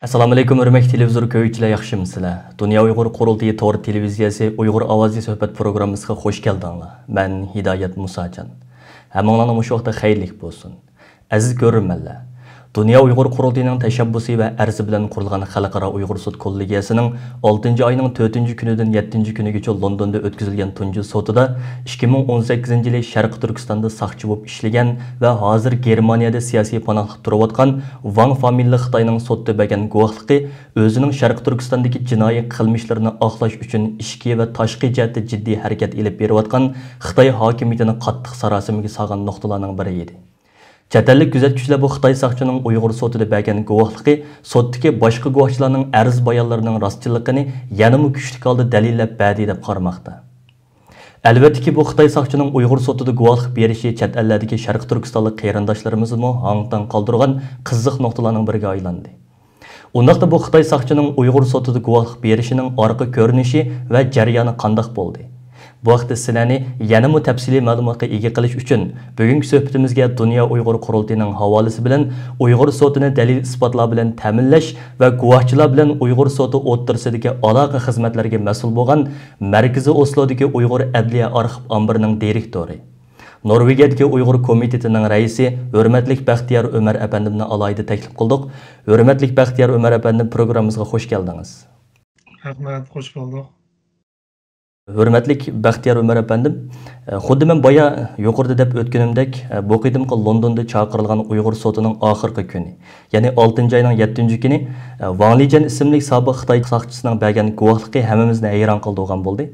Assalomu alaykum, hurmatli televizor ko'ruvchilar, yaxshimisizlar? Dunyo Uyg'ur qurultiyi to'g'ri televiziyasi Uyg'ur ovozi suhbat programmasiga xush keldinglar. Men Hidoyat Musajon. Hammanglarga shu vaqtda xayrlik bo'lsin. Aziz ko'rurmanlar. Dunyo Uyg'ur qurultiyining tashabbusi va arzi bilan qurilgan Xalqaro Uyg'ur sud kollegiyasining 6-oyning 4-kunidan 7-kunigacha Londonda o'tkazilgan tunji sotida 2018-yili Sharq Turkistonda saqchi bo'lib ishlagan va hozir Germaniyada siyosiy panohlik turayotgan Wang familiyali Xitoyning sotda bergan guvohligi o'zining Sharq Turkistondagi jinoiy qilmishlarini oqlash uchun ichki va tashqi jihatda jiddiy harakat olib berayotgan Xitoy hokimiyatining qattiq sarosimiga solgan nuqtalarning biri edi. Chet-ellik kuzatuvchilar bu Xitoy saqchining Uyg'ur sotida bergan guvohligi sotdagi boshqa guvohchilarning arz bayonlarining rostchiligini yanada kuchli holda dalillab berdi deb qaramoqda. Albatta bu Xitoy saqchining Uyg'ur sotida guvohlik berishi chet-ellardagi Sharq Turkistonlik qarindoshlarimizni hangdan qoldirgan qiziq nuqtalarning biriga aylandi. Undaqda bu Xitoy saqchining Uyg'ur sotida guvohlik berishining orqa ko'rinishi va jarayoni qanday bo'ldi? Bu vaqtda sizlarni yanada tafsiliy ma'lumotga ega qilish uchun bugungi suhbatimizga Dunyo Uyg'ur qurultiyining havolasi bilan Uyg'ur sotini dalil isbotlar bilan ta'minlash va guvohchilar bilan Uyg'ur soti o'ttirsidagi aloqa xizmatlariga mas'ul bo'lgan Markaziy Oslodagi Uyg'ur adliya arxiv ombirining direktori, Norvegiyadagi Uyg'ur komitetining raisi hurmatli Baxtiyor Umar apandimni alohida taklif qildik. Hurmatli Baxtiyor Umar apandim, programmamizga xush keldingiz. Rahmat, xush bulduk. Hurmatli Baxtiyor Umar apandim, xuddi men boya yuqorida deb o'tganimdek, bu qadimgi Londonda chaqirilgan Uyg'ur sotining oxirgi kuni, ya'ni 6-oyning 7-kuni Wang Lijian ismli sobiq Xitoy saqchisining bergan guvohligi hammamizni hayron qoldirgan bo'ldi.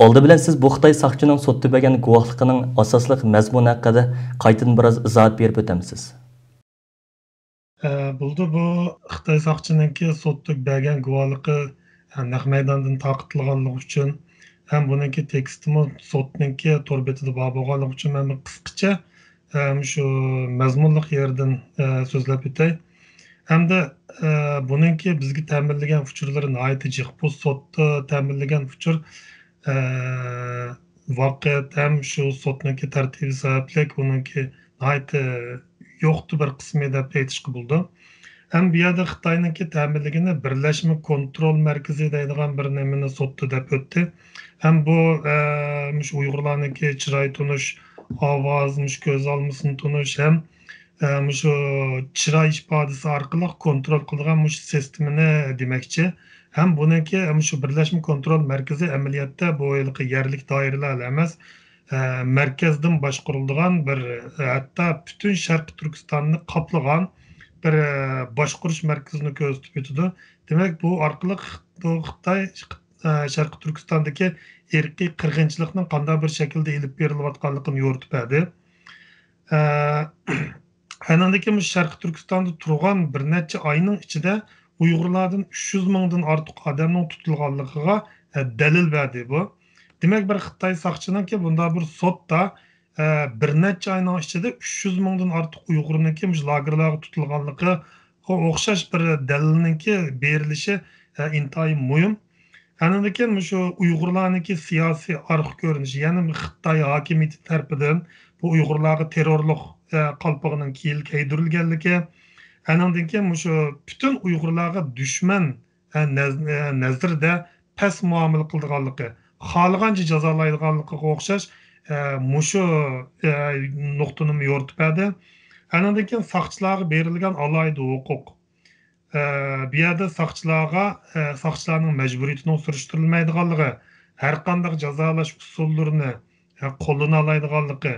Oldi bilan siz bu Xitoy saqchining sotda bergan guvohligining asosli mazmuni haqida qaytadan biroz izoh berib o'tamsiz? Buldu bu Xitoy saqchininki sotda bergan guvohligi naq maydondan taqidlanganligi uchun ham buningki tekstimi sotninki tor betida bor bo'lganligi uchun men qisqacha shu mazmunliq yerdan so'zlab o'tay. Hamda buningki bizga ta'minlagan uchurlari nihoyat jiq. Bu sotda ta'minlagan uchur voqeat ham shu sotninki tartibi sababli uningki nihoyat yo'qdi bir qismi deb aytishga bo'ldi. Hem bir yerda Xitoyninki ta'minligini birlashma kontrol markazi deydigan bir nimani sotdi deb o'tdi. Hem bu shu Uyg'urlarninki chiroy tunish, ovoz, ko'z olmasini tunish ham shu chiroy ifodasi orqali kontrol qilgan sistemini demakchi. Hem buniki shu birlashma kontrol markazi amaliyotda bu yerlik doiralar emas, markazdan boshqariladigan bir hatto butun Sharq Turkistonni qoplagan bir boshqarish markazini ko'rsatib o'tadi. Demak, bu orqali Xitoy Sharq Turkistondagi irqiy qirg'inchilikning qanday bir shaklda elib berilayotganligini yo'ritib berdi. Anandagi Sharq Turkistonda turgan bir necha oyning ichida Uyg'urlardan 300 mingdan ortiq odamning tutilganligiga dalil berdi bu. Demak, bir Xitoy saqchininki bunda bir sotda bir necha oyning ichida 300 mingdan ortiq Uyg'urninki lagerlarga tutilganligi o'xshash bir dalilninki berilishi intayin muhim. Andan keyin shu Uyg'urlarninki siyosiy arx ko'rinishi, ya'ni Xitoy hokimiyati tomonidan bu Uyg'urlarga terrorlik qalpog'ining kiydirilganligi, andan keyin shu butun Uyg'urlarga dushman nazarda past muomala qilganligi, xohlagancha jazolaydiganligiga o'xshash mushu nuqtani yo'ritib berdi. Andan keyin saqchilarga berilgan alohida huquq. Bu yerda saqchilarning majburiyatining surishtirilmaydiganligi, har qanday jazolash usullarini qo'llana oladiganligi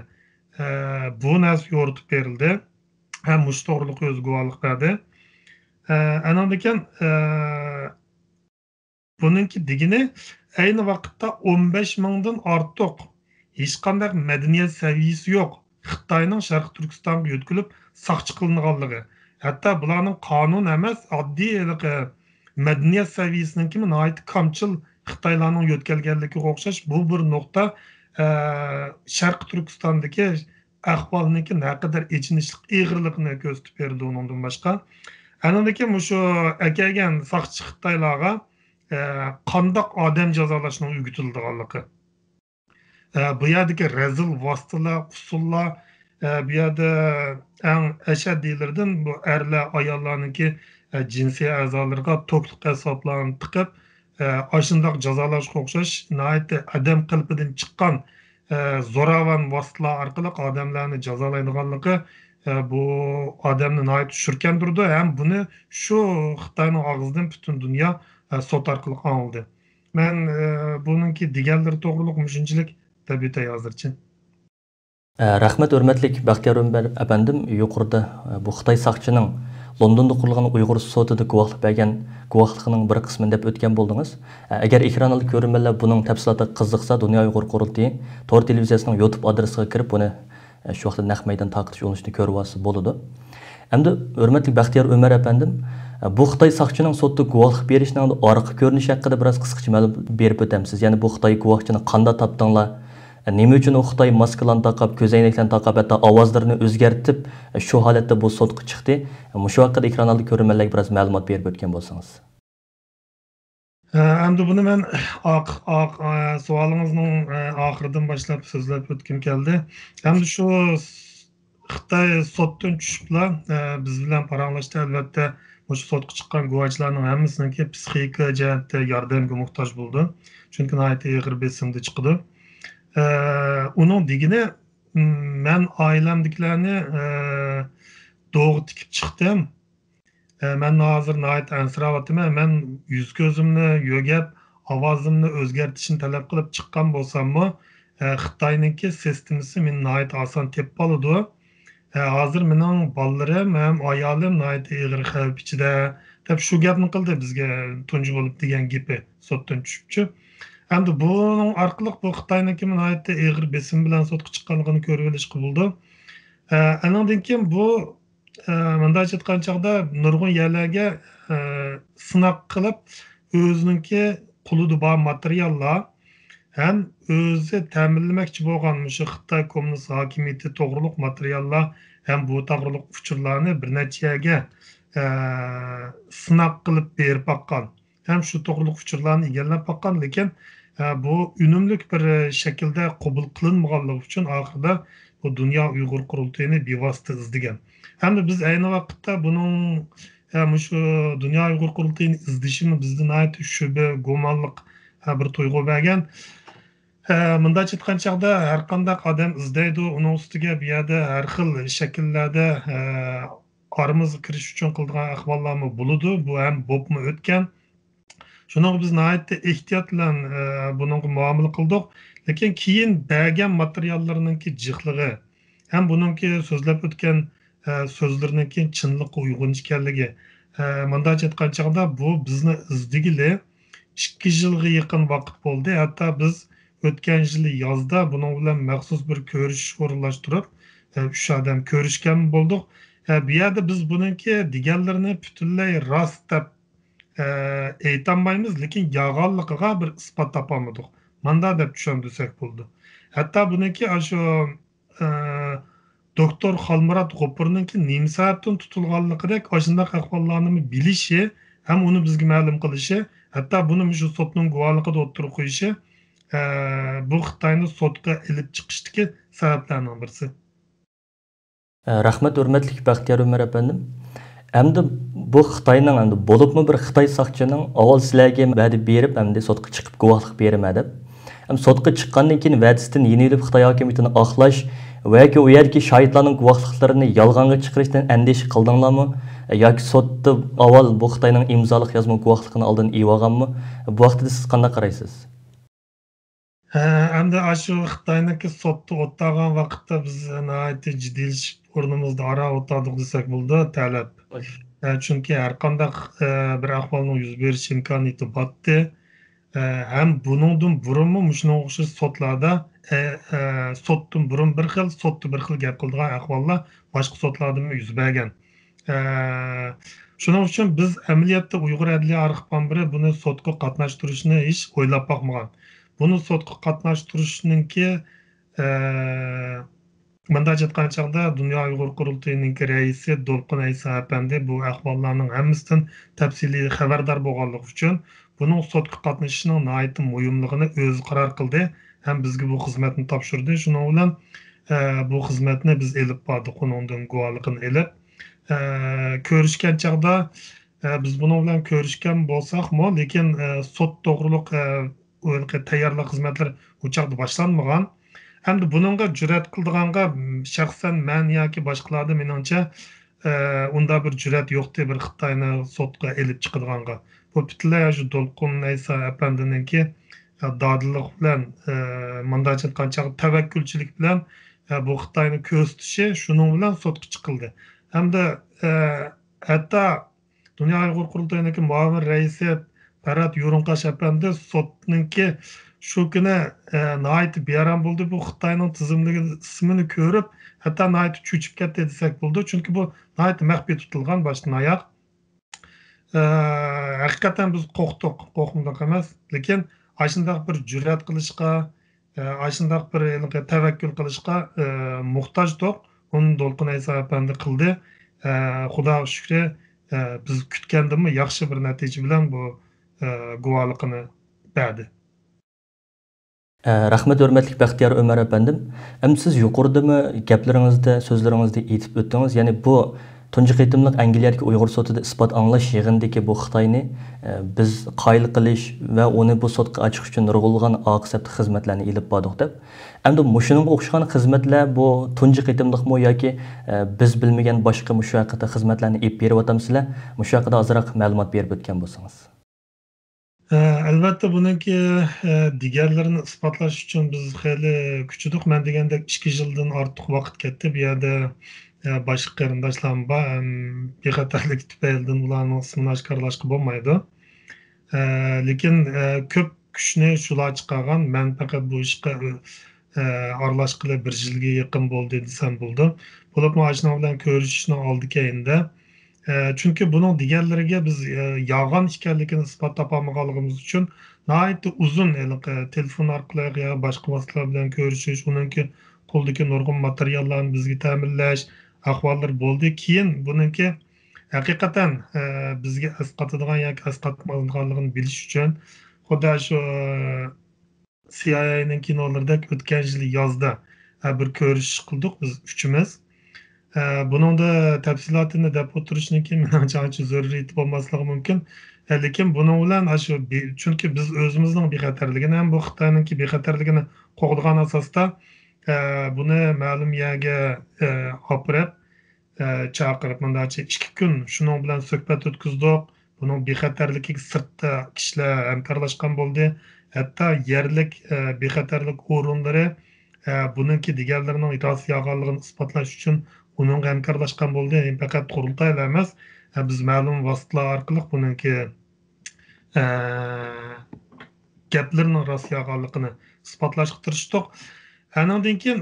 bu narsa yo'ritib berildi. Ham mush to'g'riliq o'z guvohlik berdi. Andan keyin buningki degini ayni vaqtda 15 mingdan ortiq hech qanday madaniyat saviyasi yo'q Xitoyning Sharq Turkistonga yo'tkilib saqchi qilinganligi. Hatto bularning qonun emas, oddiy madaniyat saviyasininki nihoyat kamchil Xitoylarning yo'tkalganligiga o'xshash bu bir nuqta Sharq Turkistondagi ahvolninki naqadar ichinishlik ig'irligini ko'rsatib berdi undan boshqa. Andan keyin shu akagan saqchi Xitoylarga qandoq odam jazolashning o'rgatilganligi. Bu yerdagi razil vositalar, usullar bu yerda eng ashaddiylardan bu erlar, ayollarniki jinsiy a'zolarga to'kliq asablarni tiqib ashundoq jazolashga o'xshash nihoyatda adam qalbidan chiqqan zo'ravon vositalar orqali odamlarni jazolaydiganligi bu odamni nihoyat tushirgandirdi ham buni shu xitoyning og'zidan butun dunyo sot orqali oldi. Men buningki deganlari to'g'riliq shunchalik deb o'tay hozircha. Rahmat hurmatlik Baxtiyor Ömer efendim yuqorida bu Xitoy saqchining Londonda qurilgan Uyg'ur sotida guvohlik bergan guvohligining bir qismini deb o'tgan bo'ldingiz. Agar ekranli ko'rmanlar buning tafsilotiga qiziqsa, Dunyo Uyg'ur qurultiyi Tor televiziyasining YouTube adresiga kirib buni shu vaqtda naq maydon taqtish urinishni ko'rib olsa bo'ladi. Endi hurmatli Baxtiyor Ömer efendim bu Xitoy saqchining sotda guvohlik berishning orqa ko'rinishi haqida biroz qisqacha ma'lumot berib o'tamsiz. Ya'ni bu Xitoy guvohchini qanday topdinglar? Nima uchun u Xitoy maskalarni taqab, ko'zoynaklarni taqab, hatto ovozlarini o'zgartib, shu holatda bu sotga chiqdi? Shu haqida ekran oldi ko'rmanlarga biroz ma'lumot berib o'tgan bo'lsangiz. Endi buni men savolingizning oxiridan boshlab so'zlab o'tgim keldi. Endi shu Xitoy sotdan tushiblar biz bilan paranglashdi albatta shu sotga chiqqan guvohchilarning hammasiniki psixika jihatda yordamga muhtoj bo'ldi. Chunki nihoyat og'ir besimda chiqdi. Onun degini men oilamdagilarni doğu tikib chiqdim. Men hozir nihoyat ansirayapman. Men yuz ko'zimni yo'gab, ovozimni o'zgartirishni talab qilib chiqqan bo'lsam-mu, Xitoyningki sistemasi meni nihoyat oson tepib oladi. Hozir mening bolalarim ham ayolim nihoyat og'ir xavf ichida deb shu gapni qildi bizga tunji bo'lib degan gapi sotdan tushibchi. Endi bunun orqali bu Xitoyniki nihoyatda og'ir besim bilan sotga chiqqanligini ko'rib olishga bo'ldi. Andan keyin bu bunday aytgan chog'da nurg'un yerlarga sinab qilib o'ziningki qo'lida bor materiallar ham o'zi ta'minlamoqchi bo'lgan shu Xitoy kommunist hokimiyati to'g'riliq materiallar ham bu to'g'riliq uchurlarni bir necha yerga sinab qilib berib baqqan. Ham shu to'g'riliq uchurlarni egallab baqqan, lekin bu unumlik bir shaklda qabul qilinmaganligi uchun oxirida bu Dunyo Uyg'ur qurultayini bevosita izlagan. Hamda biz ayni vaqtda buning shu Dunyo Uyg'ur qurultayini izlashini bizda nihoyat shubha, gumonliq bir tuyg'u bergan. Bunday aytgan chog'da har qanday odam izlaydi, uning ustiga bu yerda har xil shakllarda oramizga kirish uchun qilgan ahvollarmi bo'ladi. Bu ham bo'pmi o'tgan. Şunu biz nihoyatda ehtiyot bilan bunga muomala qildik. Lekin keyin bergan materiallarninki jiqligi ham buningki so'zlab o'tgan so'zlarninki chinliqqa uyg'un ekanligi. Bunday aytgan chog'da bu bizni izdigili 2 yilga yaqin vaqt bo'ldi. Hatto biz o'tgan yil yozda buning bilan maxsus bir ko'rishish o'rinlashtirib 3 odam ko'rishgan bo'ldik. Bu yerda biz buningki deganlarini butunlay rost deb aytolmaymiz, lekin yolg'onligiga bir isbot topolmadik. Manda deb tushundirsak bo'ldi. Hatto buniki shu doktor Xalmurat G'ofurninki nima sababdan tutilganligidek shunday ahvollarni bilishi ham uni bizga ma'lum qilishi, hatto buni shu sotning guvohligida o'tirib qo'yishi bu Xitoyni sotga ilib chiqishdagi sabablarning birisi. Rahmat hurmatli Baxtiyor Ömer efendim. Endi bu Xitoyning endi bo'libmi bir Xitoy saqchining avval sizlarga va'da berib, endi sotga chiqib guvohlik berma deb. Ham sotga chiqqandan keyin va'dasidan yenilib Xitoy hokimiyatini oqlash yoki u yerki shohidlarning guvohliklarini yolg'onga chiqarishdan andisha qildinglarmi? Yoki sotda avval bu Xitoyning imzoliq yozma guvohligini oldin olganmi? Bu vaqtda siz qanday qaraysiz? Endi shu Xitoyniki sotda o'tgan vaqtda biz nihoyat jiddiylik o'rnimizda ara o'tdik desak bo'ldi, talab. Chunki har qanday bir ahvolning yuz berish imkoniyati botdi. Ham buningdan burunmi shunga o'xshash sotlarda sotdan burun bir xil, sotda bir xil gap qiladigan ahvollar boshqa sotlarda yuz bergan. Shuning uchun biz amaliyotda Uyg'ur adliya arxivlari buni sotga qatnashtirishni hech o'ylab boqmagan. Buni sotga qatnashtirishninki bunday aytgan chog'da Dunyo Uyg'ur qurultayining raisi Dolqin Aysa apandi bu ahvollarning hammasidan tafsiliy xabardor bo'lganligi uchun buning sotga qatnashishining nihoyat muhimligini o'zi qaror qildi. Ham bizga bu xizmatni topshirdi. Shuning bilan bu xizmatni biz elib bordik, uningdan guvohligini elib ko'rishgan chog'da biz bunun bilan ko'rishgan bo'lsakmi, lekin sot to'g'riliq tayyorlik xizmatlari u chog'da boshlanmagan. Hamda buningga jur'at qildiganga shaxsan men yoki boshqalarda meningcha unda bir jur'at yo'qdi bir Xitoyni sotga elib chiqadiganga. Bu butunlay shu To'lqin Aysa apandininki dodillik bilan mandachi qancha tavakkulchilik bilan bu Xitoyni ko'rsatishi shuning bilan sotga chiqildi. Hamda hatto Dünya Uyghur Qurultayı'ndaki muavin reisi Ferhat Yorunqaş Efendi sotninki şu kuni nihoyatda beram bo'ldi. Bu Xitoyning tizimligi ismini ko'rib, hatto nihoyatda cho'chib ketdi desak bo'ldi. Chunki bu nihoyatda maxfiy tutilgan boshdan oyoq. Haqiqatan biz qo'rqdik, qo'rqmadik emas, lekin ashundoq bir jur'at qilishga, ashundoq bir tavakkul qilishga muhtojdik. Uni To'lqin Aysa Efendi qildi. Xudoga shukri, biz kutgandan yaxshi bir natija bilan bu guvohligini berdi. Rahmat hörmətli Bəxtiyar Ömər əfəndim. Siz yuqoridami gaplaringizda, so'zlaringizda aytib o'tdingiz, ya'ni bu tunji qitimliq Angliyadagi Uyg'ur sotida isbot anglash yig'indagi bu Xitoyni biz qoyil qilish va uni bu sotga ochish uchun nurg'ulg'an oqsabti xizmatlarni ilib bordik deb. Endi shuningga o'xshagan xizmatlar bu tunji qitimliqmi yoki biz bilmagan boshqa shu haqida xizmatlarni ilib beryapsizlar? Shu haqida ozroq ma'lumot berib o'tgan bo'lsangiz. Albatta buningki digarlarini isbotlash uchun biz xeyli kuchdik. Men degandek 2 yildan ortiq vaqt ketdi. Bu yerda boshqa qarindoshlarım bor. Bexatarlik tufaylidan ularning ismini oshkorlashga bo'lmaydi. Lekin ko'p kuchni shular chiqargan. Men faqat bu ishga aralashqili 1 yilga yaqin bo'ldi desam bo'ldi. Bo'lib mashina bilan ko'rishishni oldi keyinda. Çünkü bunun diğerleriga biz yolg'on ekanligini isbot topolmaganligimiz uchun nihoyatda uzun telefon orqali yo boshqa vositalar bilan ko'rishish, uningki qo'ldagi nurg'un materiallarni bizga ta'minlash ahvollar bo'ldi. Keyin buningki haqiqatan bizga asqatadigan yoki asqatmaydiganligini bilish uchun xudo shu CIA'ning kinolardek o'tgan yil yozda bir ko'rishish qildik biz uchimiz. Bunun da tafsilotini deb o'tirishninki menimcha ancha zaruriyati bo'lmasligi mumkin. Lekin buning bilan shu chunki biz o'zimizning bexatarligini ham bu Xitoyninki bexatarligini qo'g'digan asosda buni ma'lum yerga olib chaqirib bundacha 2 kun shuning bilan suhbat o'tkazdik. Buning bexatarligiga sirtda kishilar hamkorlashgan bo'ldi. Hatto yerlik bexatarlik o'rinlari buningki deganlarining itoat yog'onligini isbotlash uchun uning hamkorlashgan bo'ldi. Faqat qurultaylar emas, biz ma'lum vositalar orqali buningki gaplarning rost yog'onligini isbotlashga tirishdik. Andan keyin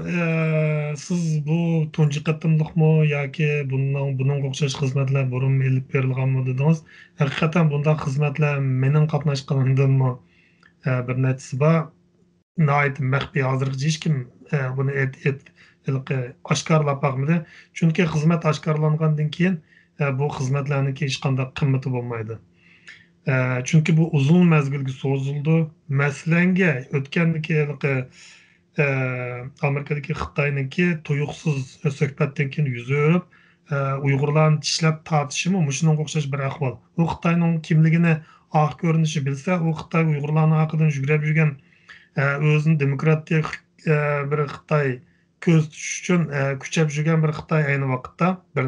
siz bu tunji qatimliqmi yoki bunga o'xshash xizmatlar burun elib berilganmi dedingiz. Haqiqatan bunday xizmatlar mening qatnashganimdanmi bir nechtasi bor. Nihoyat maxfiy hozirgacha hech kim buni oshkorlab boqmadi. Chunki xizmat oshkorlangandan keyin bu xizmatlarning hech qanday qimmati bo'lmaydi. Chunki bu uzun mezgilga so'zildi. Masalanga o'tgandagi Amerikadagi Xitoyniki tuyuqsiz suhbatdan keyin yuz o'rib, Uyg'urlarni tishlab tortishimi shunga o'xshash bir ahvol. U Xitoyning kimligini oq ko'rinishi bilsa, u Xitoy Uyg'urlarning haqidan yugurib yurgan o'zini demokratik bir Xitoy ko'z tutish uchun kuchab yurgan bir Xitoy ayni vaqtda bir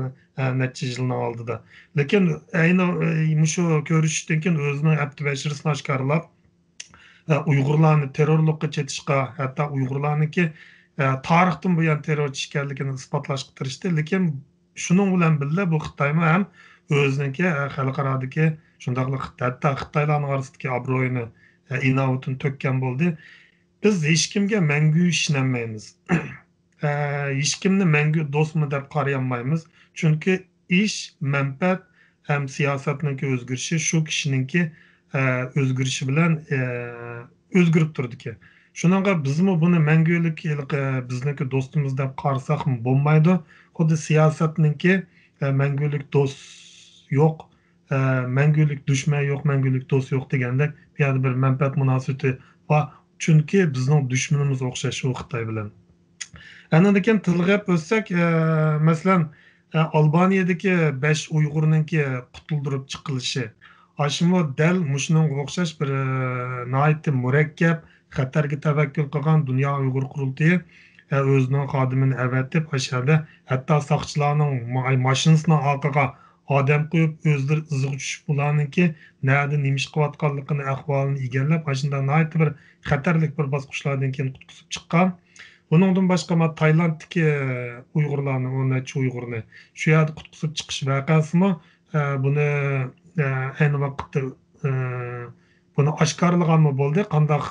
necha yilning oldida. Lekin ayni shu ko'rishishdan keyin o'zining abdi bashirisini oshkorlab Uyg'urlarni terrorlikqa chetishga, hatto Uyg'urlarniki tarixdan buyon terrorchi ekanligini isbotlashga tirishdi. Lekin shuning bilan birga bu Xitoymi ham o'ziniki xalqarodagi shundaqli hatto Xitoylarning orasidagi obro'yini inovatini to'kkan bo'ldi. Biz hech kimga mangu ishonmaymiz. Hech kimni mangu do'stmi deb qarayolmaymiz. Chunki ish, manfaat ham siyosatning o'zgarishi shu kishiningki o'zgarishi bilan o'zgarib turdi. Shuningga bizmi buni mangulik bizniki do'stimiz deb qarasak bo'lmaydi. Xuddi siyosatningki mangulik do'st yo'q, mangulik dushman yo'q, mangulik do'st yo'q degandek bu yerda bir manfaat munosabati bor. Chunki bizning dushmanimiz o'xshash u Xitoy bilan. Andan keyin tilg'ab o'tsak, masalan, Albaniyadagi 5 Uyg'urningki qutuldirib chiqilishi. Aşımı dal muşunun o'xshash bir nihoyatda murakkab xatarga tavakkul qilgan Dunyo Uyg'ur qurultiyi o'zining xodimini avatib, o'shada hatto soqchilarning mashinasining orqaga odam qo'yib, o'zlari iziga tushib ularningki nada nima ish qilayotganligini, ahvolini egallab, ashunda nihoyatda bir xatarlik bir bosqichlardan keyin qutqizib chiqqan. Buningdan boshqa Taylanddagi Uyg'urlarni, 10 necha Uyg'urni shu yerda qutqizib chiqish voqeasimi buni ayni vaqtda buni oshkorlaganmi bo'ldi, qandoq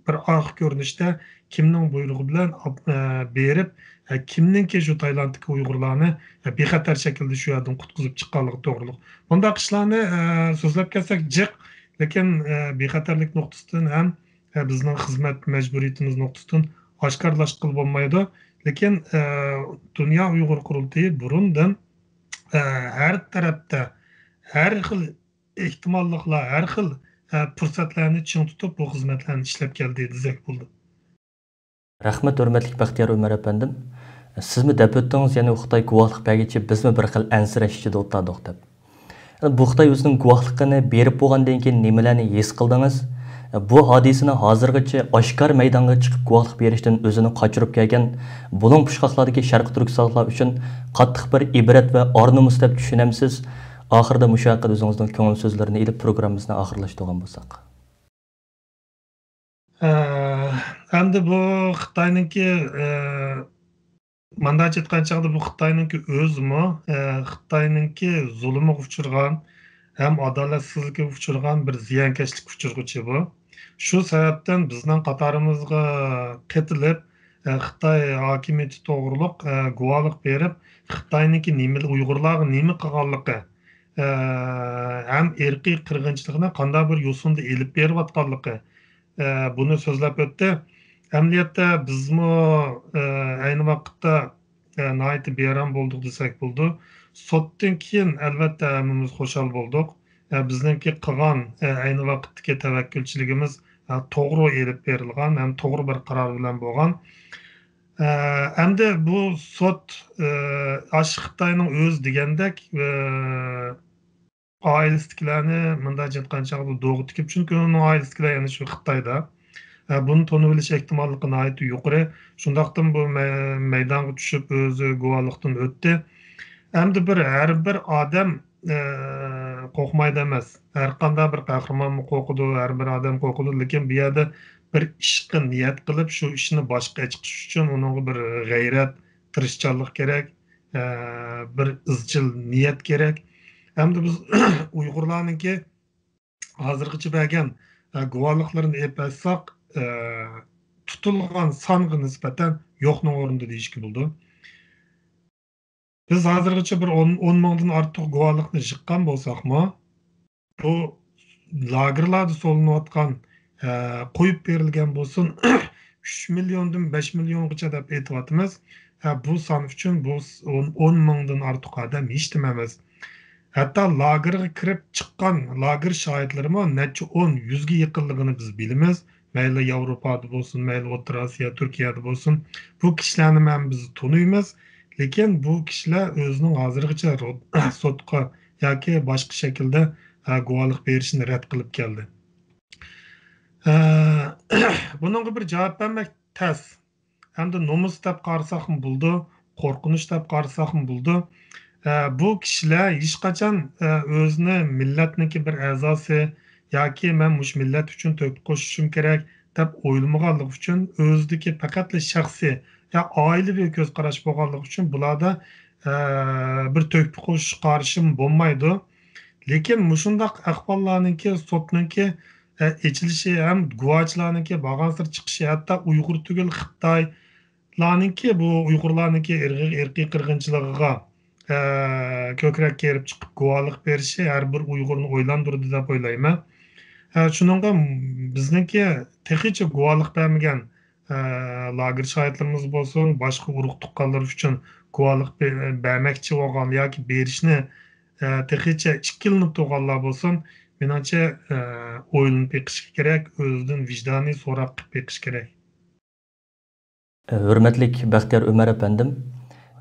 bir oxir ko'rinishda kimning buyrug'i bilan berib kimninki shu Taylanddagi Uyg'urlarni bexatar shaklda shu yerdan qutqizib chiqqanligi to'g'riliq. Bundaq ishlarni so'zlab kelsak jiq, lekin bexatarlik nuqtasidan ham bizning xizmat majburiyatimiz nuqtasidan oshkorlashqil bo'lmaydi. Lekin Dunyo Uyg'ur qurultiyi burundan har tarafda har xil ehtimolliklar, har xil fursatlarni ching tutib bu xizmatlarni ishlab keldi desak bo'ldi. Rahmat, hurmatli Baxtiyor Umar apandim. Sizmi deb o'tdingiz, ya'ni Xitoy guvohlik bergichi bizmi bir xil ansirash ichida o'tdik deb. Bu Xitoy o'zining guvohligini berib bo'lgandan keyin nimalarni his qildingiz? Bu hodisani hozirgacha oshkor maydonga chiqib guvohlik berishdan o'zini qochirib kelgan buning pushqoqlardagi Sharqiy Turkistonlar uchun qattiq bir ibrat va ornumus deb tushunamsiz? Oxirida mushaqqa o'zingizning ko'ngil so'zlarini ilib programmamizni oxirlashtirgan bo'lsak. Endi bu Xitoyninki mandaç aytgan chaqda bu Xitoyninki o'zimi Xitoyninki zulmga uchirgan ham adolatsizlikka uchirgan bir ziyonkashlik uchirg'uchi bu. Shu sababdan bizning qatorimizga qatilib Xitoy hokimiyati to'g'riliq guvohlik berib, Xitoyninki Uyg'urlarga nima qilganligi ham irqiy qirg'inchilikni qanday bir yo'sinda elib berayotganligi buni so'zlab o'tdi. Amaliyotda bizmi ayni vaqtda nihoyatda beram bo'ldik desak bo'ldi. Sotdan keyin albatta hammamiz xushal bo'ldik. Bizningki qilgan ayni vaqtdagi tavakkulchiligimiz to'g'ri elib berilgan, ham to'g'ri bir qaror bilan bo'lgan. Endi bu sot Xitoyning o'z degandek oilasidagilarni bunday aytgan chog'da do'g'ri tikib, chunki uning oilasidagilar yana shu Xitoyda. Buni to'nib bilish ehtimolligi nihoyatda yuqori. Shundaqdan bu maydonga tushib o'zi guvohlikdan o'tdi. Endi har bir odam qo'rqmaydi emas. Har qanday bir qahramon qo'rqidi, har bir odam qo'rqidi, lekin bu yerda bir ishga niyat qilib, shu ishni boshqa chiqish uchun uningga bir g'ayrat, tirishchanlik kerak, bir izchil niyat kerak. Endi biz Uyg'urlarningki hozirgacha bergan guvohliklarini epatsak tutilgan songa nisbatan yo'qning o'rnida deyishga bo'ldi. Biz hozirgacha bir 10 mingdan ortiq guvohlikni chiqqan bo'lsakmi, bu lagerlarda solinayotgan qo'yib berilgan bo'lsin 3 milliondan 5 milliongacha deb aytyapmiz. Bu son uchun bu 10 mingdan ortiq odam hech nima emas. Hatta lagerga kirib chiqqan lager shohidlarimi necha 10-100 ga yaqinligini biz bilamiz. Mayli Yevropada bo'lsin, mayli O'rta Osiyo, Turkiyada bo'lsin. Bu kishilarni ham biz tanıymiz. Lekin bu kishilar o'zining hozirgacha sotqa yoki boshqa shaklda guvohlik berishni rad qilib keldi. Buningga bir javob bermak tas. Hamda nomus deb qarasak bo'ldi, qo'rqinish deb qarasak bo'ldi. Bu kishilar hech qachon o'zini millatniki bir a'zosi yoki men mush millat uchun to'p qo'shishim kerak deb o'ylamaganligi uchun o'zidagi faqat shaxsiy ya oilaviy ko'z qarash bo'lganligi uchun bularda bir to'p qo'shish qarashim bo'lmaydi. Lekin mushundaq ahvollarningki sotninki echilishi ham guvohchilarningki bag'ansir chiqishi, hatto Uyg'ur tugul Xitoylarningki bu Uyg'urlarningki irqiy qirg'inchiligiga ko'krak kerib chiqib guvohlik berishi har bir Uyg'urni o'ylantirdi deb o'ylayman. Shuningga bizningki texicha guvohlik bermagan lager shohidlarimiz bo'lsin, boshqa urug' tuqqanlar uchun guvohlik bermoqchi bo'lgan yoki berishni texicha ikkilanib turganlar bo'lsin, menimcha o'ylanib beqish kerak, o'zidan vijdoniy so'roq qilib beqish kerak. Hurmatli Baxtiyor Umar apandim,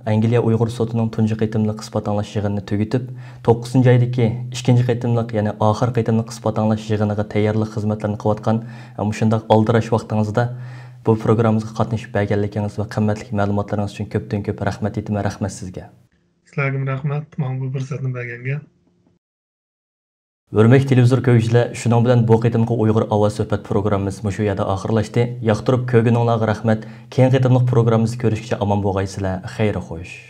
Angliya Uyg'ur sotining tunji qitimliq isbot anglash yig'inini tugatib, 9-aydagi ikkinchi qitimliq, ya'ni oxir qitimliq isbot anglash yig'iniga tayyorlik xizmatlarini qilayotgan shunday aldirash vaqtingizda bu programmamizga qatnashib berganligingiz va qimmatli ma'lumotlaringiz uchun ko'pdan ko'p rahmat aytaman. Rahmat sizga. Sizlarga rahmat, mana bu fursatni berganga. Hürmetli televizor ko'ruvchilar, shuning bilan bu qitimli Uyg'ur ovoz suhbat programmamiz shu yerda oxirlashdi. Yoqtirib ko'rganinglarga rahmat. Keyingi qitimli programmamizni ko'rishgacha omon bo'lgaysizlar. Xayr xo'sh.